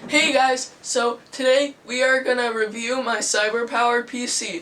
Hey guys, so today we are gonna review my CYBERPOWER PC.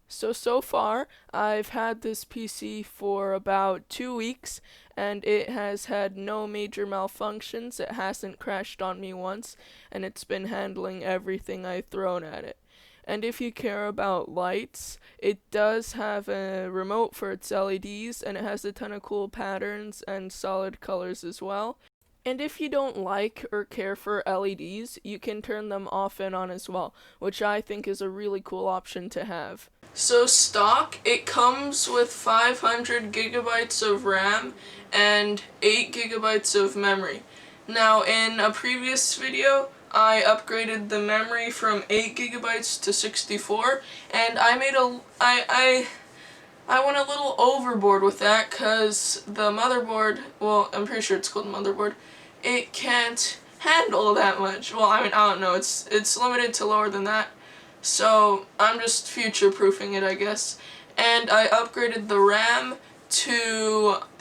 So far, I've had this PC for about 2 weeks, and it has had no major malfunctions. It hasn't crashed on me once, and it's been handling everything I've thrown at it. And if you care about lights, it does have a remote for its LEDs, and it has a ton of cool patterns and solid colors as well. And if you don't like or care for LEDs, you can turn them off and on as well, which I think is a really cool option to have. So stock, it comes with 500 gigabytes of RAM and 8 gigabytes of memory. Now in a previous video, I upgraded the memory from 8 gigabytes to 64, and I went a little overboard with that because the motherboard, well, I'm pretty sure it's called motherboard, it can't handle that much. Well, I don't know, it's limited to lower than that. So I'm just future-proofing it, I guess. And I upgraded the RAM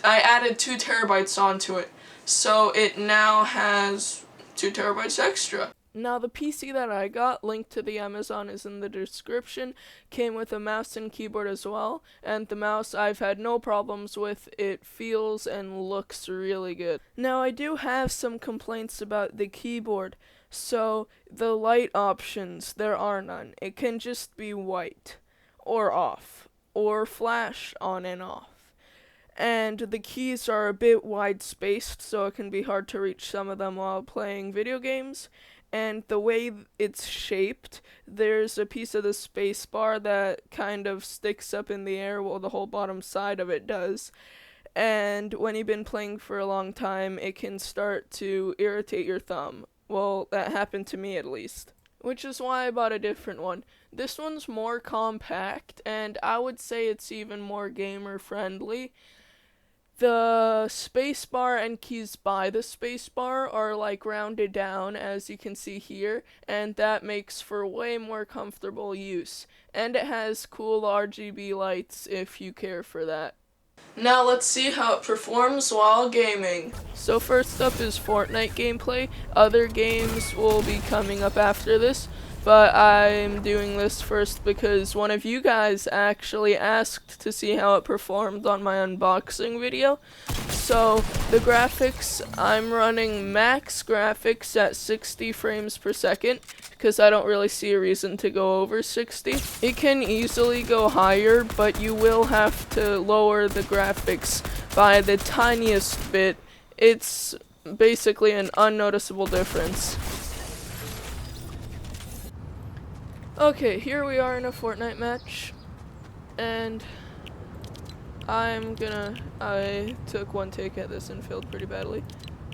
I added 2 terabytes onto it. So it now has 2 terabytes extra. Now the PC that I got, linked to the Amazon is in the description, came with a mouse and keyboard as well, and the mouse I've had no problems with. It feels and looks really good. Now I do have some complaints about the keyboard. So the light options, there are none. It can just be white, or off, or flash on and off. And the keys are a bit wide spaced, so it can be hard to reach some of them while playing video games. And the way it's shaped, there's a piece of the space bar that kind of sticks up in the air, while the whole bottom side of it does. And when you've been playing for a long time, it can start to irritate your thumb. Well, that happened to me at least. Which is why I bought a different one. This one's more compact, and I would say it's even more gamer friendly. The spacebar and keys by the spacebar are like rounded down, as you can see here, and that makes for way more comfortable use. And it has cool RGB lights if you care for that. Now let's see how it performs while gaming. So first up is Fortnite gameplay. Other games will be coming up after this, but I'm doing this first because one of you guys actually asked to see how it performed on my unboxing video. So the graphics, I'm running max graphics at 60 frames per second because I don't really see a reason to go over 60. It can easily go higher, but you will have to lower the graphics by the tiniest bit. It's basically an unnoticeable difference. Okay, here we are in a Fortnite match, and I took one take at this and failed pretty badly.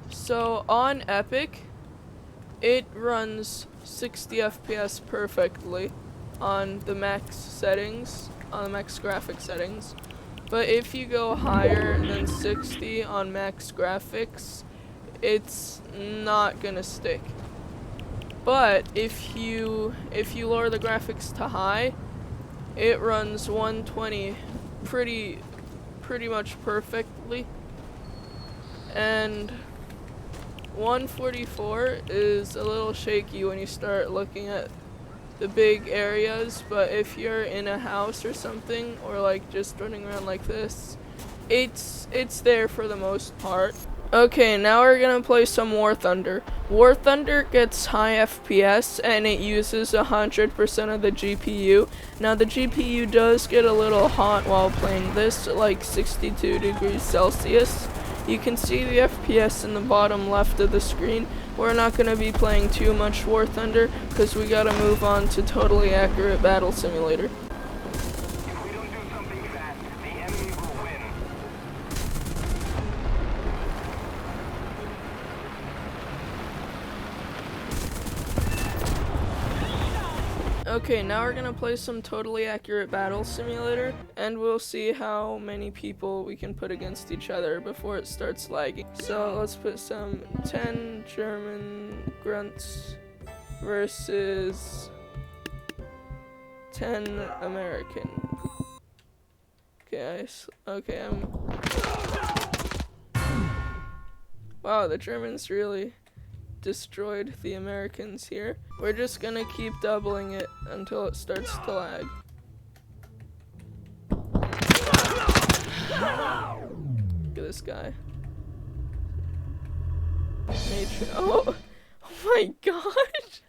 So on Epic, it runs 60 FPS perfectly on the max settings, on the max graphic settings. But if you go higher than 60 on max graphics, it's not gonna stick. But if you lower the graphics to high, it runs 120 pretty much perfectly. And 144 is a little shaky when you start looking at the big areas, but if you're in a house or something, or like just running around like this, it's there for the most part. Okay, now we're gonna play some War Thunder. War Thunder gets high FPS and it uses 100% of the GPU. Now the GPU does get a little hot while playing this, like 62 degrees Celsius. You can see the FPS in the bottom left of the screen. We're not gonna be playing too much War Thunder because we gotta move on to Totally Accurate Battle Simulator. Okay, now we're gonna play some Totally Accurate Battle Simulator, and we'll see how many people we can put against each other before it starts lagging. So let's put some 10 German grunts versus 10 American. Okay, Wow, the Germans really destroyed the Americans here. We're just gonna keep doubling it until it starts to lag. Look at this guy. Oh my gosh!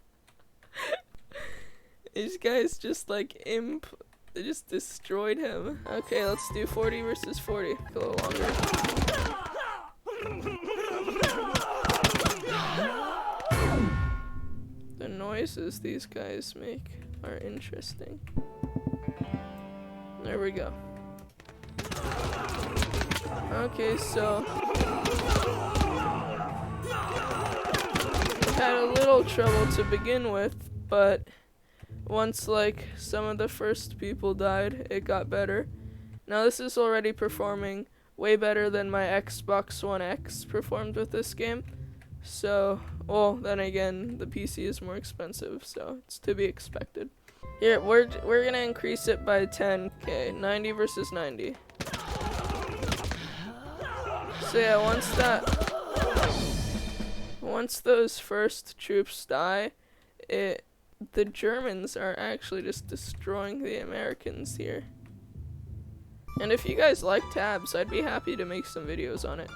These guys just like they just destroyed him. Okay, let's do 40 versus 40. A little longer. The noises these guys make are interesting. There we go. Okay, so had a little trouble to begin with, but once like some of the first people died, it got better. Now this is already performing way better than my Xbox One X performed with this game. So, well, then again, the PC is more expensive, so it's to be expected. Here, we're gonna increase it by 10. Okay, 90 versus 90. So yeah, once those first troops die, the Germans are actually just destroying the Americans here. And if you guys like tabs, I'd be happy to make some videos on it.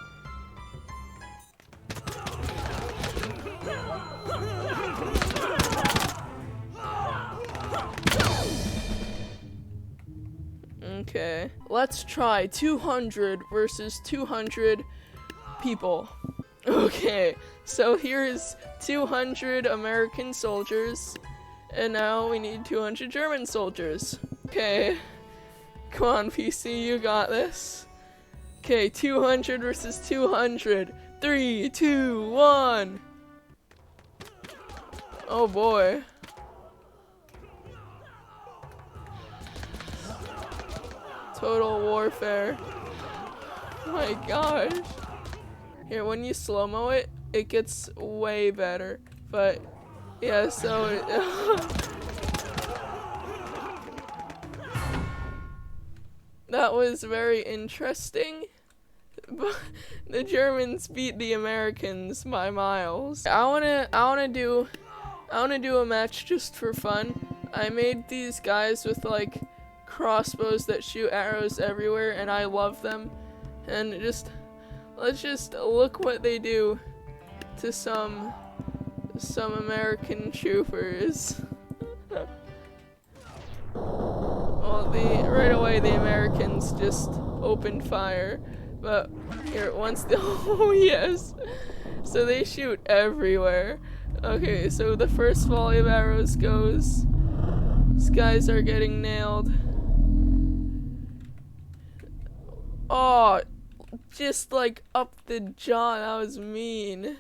Okay, let's try 200 versus 200 people. Okay, so here's 200 American soldiers, and now we need 200 German soldiers. Okay, come on PC, you got this. Okay, 200 versus 200. 3, 2, 1. Oh boy. Total warfare. Oh my gosh. Here, when you slow-mo it, it gets way better. But, yeah, so that was very interesting. But the Germans beat the Americans by miles. I wanna do a match just for fun. I made these guys with like crossbows that shoot arrows everywhere, and I love them. And let's just look what they do to some American troopers. Well, right away the Americans just opened fire, but here oh yes, so they shoot everywhere. Okay, so the first volley of arrows goes. These guys are getting nailed. Oh, just like up the jaw, that was mean.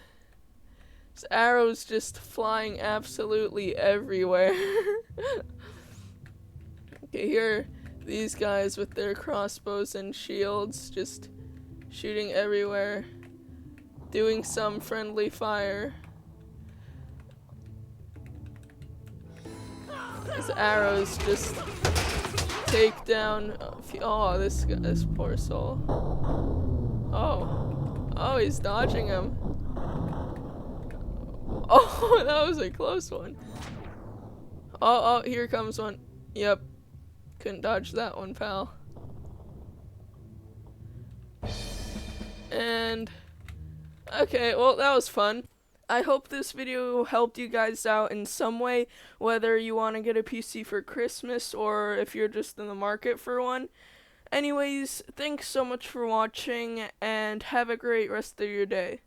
This arrows just flying absolutely everywhere. Okay, here, these guys with their crossbows and shields just shooting everywhere, doing some friendly fire. These arrows just take down. Oh, this poor soul. Oh, he's dodging him. Oh, that was a close one. Oh, here comes one. Yep, couldn't dodge that one, pal. And okay, well, that was fun. I hope this video helped you guys out in some way, whether you want to get a PC for Christmas or if you're just in the market for one. Anyways, thanks so much for watching, and have a great rest of your day.